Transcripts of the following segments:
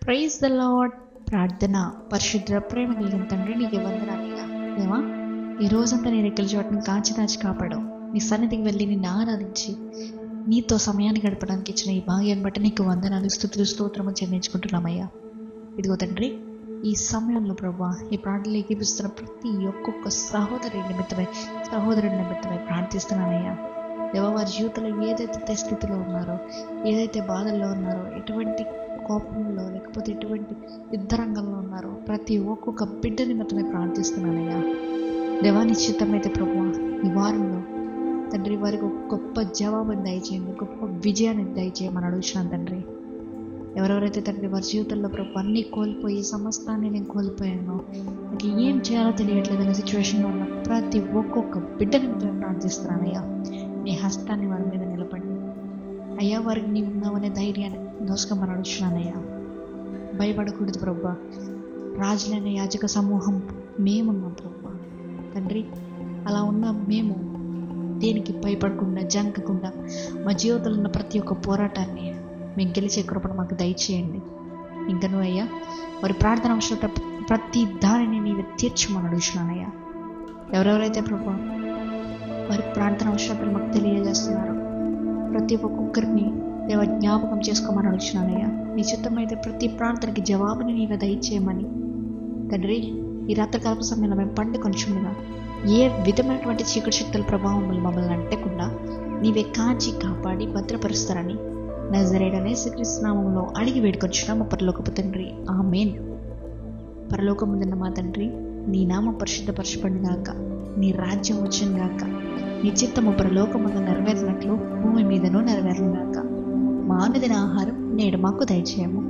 Praise the lord. ప్రార్థన. పరిశుద్ర ప్రేమ కలిగిన తండ్రి, నీకు వందనాలుగా దేవా, ఈ రోజంతా నీ రెక్కల చోటుని కాచి దాచి కాపాడు. నీ సన్నిధికి వెళ్ళి నిన్ను ఆరాధించి నీతో సమయాన్ని గడపడానికి ఇచ్చిన ఈ భాగ్యాన్ని బట్టి నీకు వందనాలు, స్తుతులు, స్తోత్రము చెల్లించుకుంటున్నామయ్యా. ఇదిగో తండ్రి, ఈ సమయంలో ప్రభా ఈ ప్రార్థనలు ఏకీపిస్తున్న ప్రతి ఒక్కొక్క సహోదరుడి నిమిత్తమై ప్రార్థిస్తున్నానయ్యా. దేవా, వారి జీవితంలో ఏదైతే స్థితిలో ఉన్నారో, ఏదైతే బాధల్లో ఉన్నారో, ఎటువంటి కోపంలో లేకపోతే ఎటువంటి యుద్ధ రంగంలో ఉన్నారో ప్రతి ఒక్కొక్క బిడ్డ నిమిత్తమై ప్రార్థిస్తున్నానయ్యా. దేవా, నిశ్చితమైతే ప్రభు ఈ వారంలో తండ్రి వారికి ఒక గొప్ప జవాబుని దయచేయండి, గొప్ప విజయాన్ని దయచేయమని అడుగుతున్నాను తండ్రి. ఎవరెవరైతే తండ్రి వారి జీవితంలో ప్రభు అన్నీ కోల్పోయి సమస్తాన్ని నేను కోల్పోయాను, నాకు ఏం చేయాలో తెలియట్లేదు అనే సిచ్యువేషన్లో ఉన్న ప్రతి ఒక్కొక్క బిడ్డ నిమిత్తమై ప్రార్థిస్తున్నానయ్యా. నీ హస్తాన్ని వారి మీద నిలబడి అయ్యా, వారికి నీవు ఉన్నావనే ధైర్యాన్ని దోసుకోమని అడుగుతున్నానయ్యా. భయపడకూడదు ప్రభా. రాజులైన యాజక సమూహం మేమున్నాం ప్రభా తండ్రి. అలా ఉన్న మేము దేనికి భయపడకుండా జంకకుండా మా జీవితంలో ఉన్న ప్రతి ఒక్క పోరాటాన్ని మేము గెలిచే కృపను మాకు దయచేయండి. ఇంకనూ అయ్యా, వారి ప్రార్థన అవసరత ప్రతి దానిని నీవు తీర్చమని అడుగుతున్నానయ్యా. ఎవరెవరైతే ప్రభా వారి ప్రార్థన అవసరతలు మాకు తెలియజేస్తున్నారు, ప్రతి ఒక్కొక్కరిని దేవ జ్ఞాపకం చేసుకోమని అడుగుతున్నానయ్యా. నీ చిత్తమైతే ప్రతి ప్రార్థనకి జవాబుని నీవే దయచేయమని తండ్రి. ఈ రాత్రికాలపు సమయంలో మేము పండుకొంచుండగా ఏ విధమైనటువంటి చీకటి శక్తుల ప్రభావం మమ్మల్ని అంటకుండా నీవే కాచి కాపాడి భద్రపరుస్తారని నజరేయుడైన యేసుక్రీస్తు నామములో అడిగి వేడుకొంచున్నాము పరలోకపు తండ్రి, ఆమేన్. పరలోకముందున్న మా తండ్రి, నీ నామం పరిశుద్ధపరచబడును గాక, నీ రాజ్యం వచ్చును గాక, నీ చిత్తము పరలోకముందు నెరవేరినట్లు భూమి మీదనూ నెరవేరును గాక. మా అనుదిన ఆహారం నేడు మాకు దయచేయము.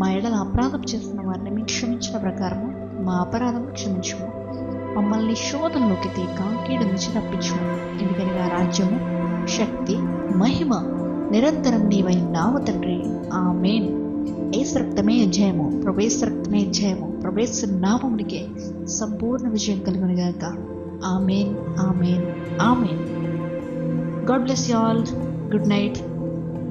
మా ఎడల అపరాధం చేస్తున్న వారిని మేము క్షమించిన ప్రకారము మా అపరాధం క్షమించము. మమ్మల్ని శోధనలోకి తీక కీడు నుంచి తప్పించము. ఎందుకనగా రాజ్యము, శక్తి, మహిమ నిరంతరం నీవై నావు తండ్రి, ఆమేన్. యేసు రక్తమే జయము, ప్రభు యేసు రక్తమే జయము, ప్రభు యేసు నామమునికే సంపూర్ణ విజయం కలుగును గాక. Amen, amen, amen. God bless you all. Good night.